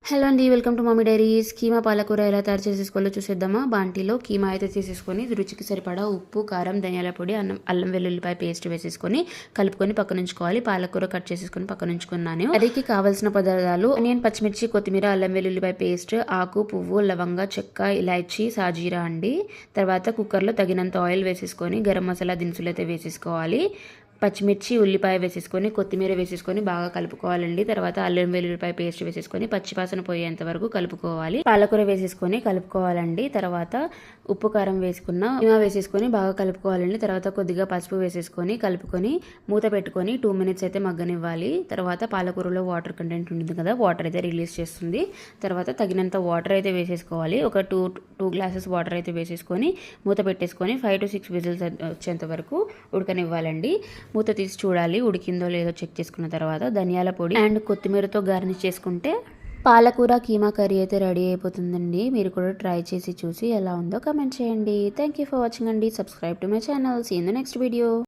Hello అండి, welcome to mummy diaries. Keema పాలకూర ఎలా తయారు చేసేసుకోవాలో చూసేద్దామా. బాంటీలో కీమా అయితే తీసేసుకొని రుచికి సరిపడా ఉప్పు, కారం, ధనియాల పొడి, అల్లం వెల్లుల్లిపాయ పేస్ట్ వేసేసుకొని కలుపుకొని పక్కన ఉంచుకోవాలి. పాలకూర కట్ చేసేసుకొని పక్కన ఉంచుకున్నాను. కర్రీకి కావాల్సిన పదార్థాలు: ఆనియన్, పచ్చిమిర్చి, కొత్తిమీర, అల్లం వెల్లుల్లిపాయ పేస్ట్, ఆకు, పువ్వు, లవంగ, చెక్క, ఇలాచి, సాజీరా అండి. తర్వాత కుక్కర్లో తగినంత ఆయిల్ వేసేసుకొని గరం మసాలా దినుసులు అయితే వేసేసుకోవాలి. పచ్చిమిర్చి, ఉల్లిపాయ వేసేసుకొని కొత్తిమీర వేసేసుకొని బాగా కలుపుకోవాలండి. తర్వాత అల్లం వెల్లుల్లిపాయ పేస్ట్ వేసేసుకొని పచ్చివాసన పోయేంత వరకు కలుపుకోవాలి. పాలకూర వేసేసుకొని కలుపుకోవాలండి. తర్వాత ఉప్పు, కారం వేసేసుకొని బాగా కలుపుకోవాలండి. తర్వాత కొద్దిగా పసుపు వేసేసుకొని కలుపుకొని మూత పెట్టుకొని 2 minutes అయితే మగ్గనివ్వాలి. తర్వాత పాలకూరలో వాటర్ కంటెంట్ ఉంటుంది కదా, వాటర్ అయితే రిలీజ్ చేస్తుంది. తర్వాత తగినంత వాటర్ అయితే వేసేసుకోవాలి. ఒక టూ గ్లాసెస్ వాటర్ అయితే వేసేసుకొని మూత పెట్టేసుకొని 5 to 6 విజిల్స్ వచ్చేంత వరకు ఉడకనివ్వాలండి. మూత తీసి చూడాలి ఉడికిందో లేదో చెక్ చేసుకున్న తర్వాత ధనియాల పొడి అండ్ కొత్తిమీరతో గార్నిష్ చేసుకుంటే పాలకూర కీమా కర్రీ అయితే రెడీ అయిపోతుందండి. మీరు కూడా ట్రై చేసి చూసి ఎలా ఉందో కామెంట్ చేయండి. థ్యాంక్ యూ ఫర్ వాచింగ్ అండి. Subscribe to my channel. See in the next video.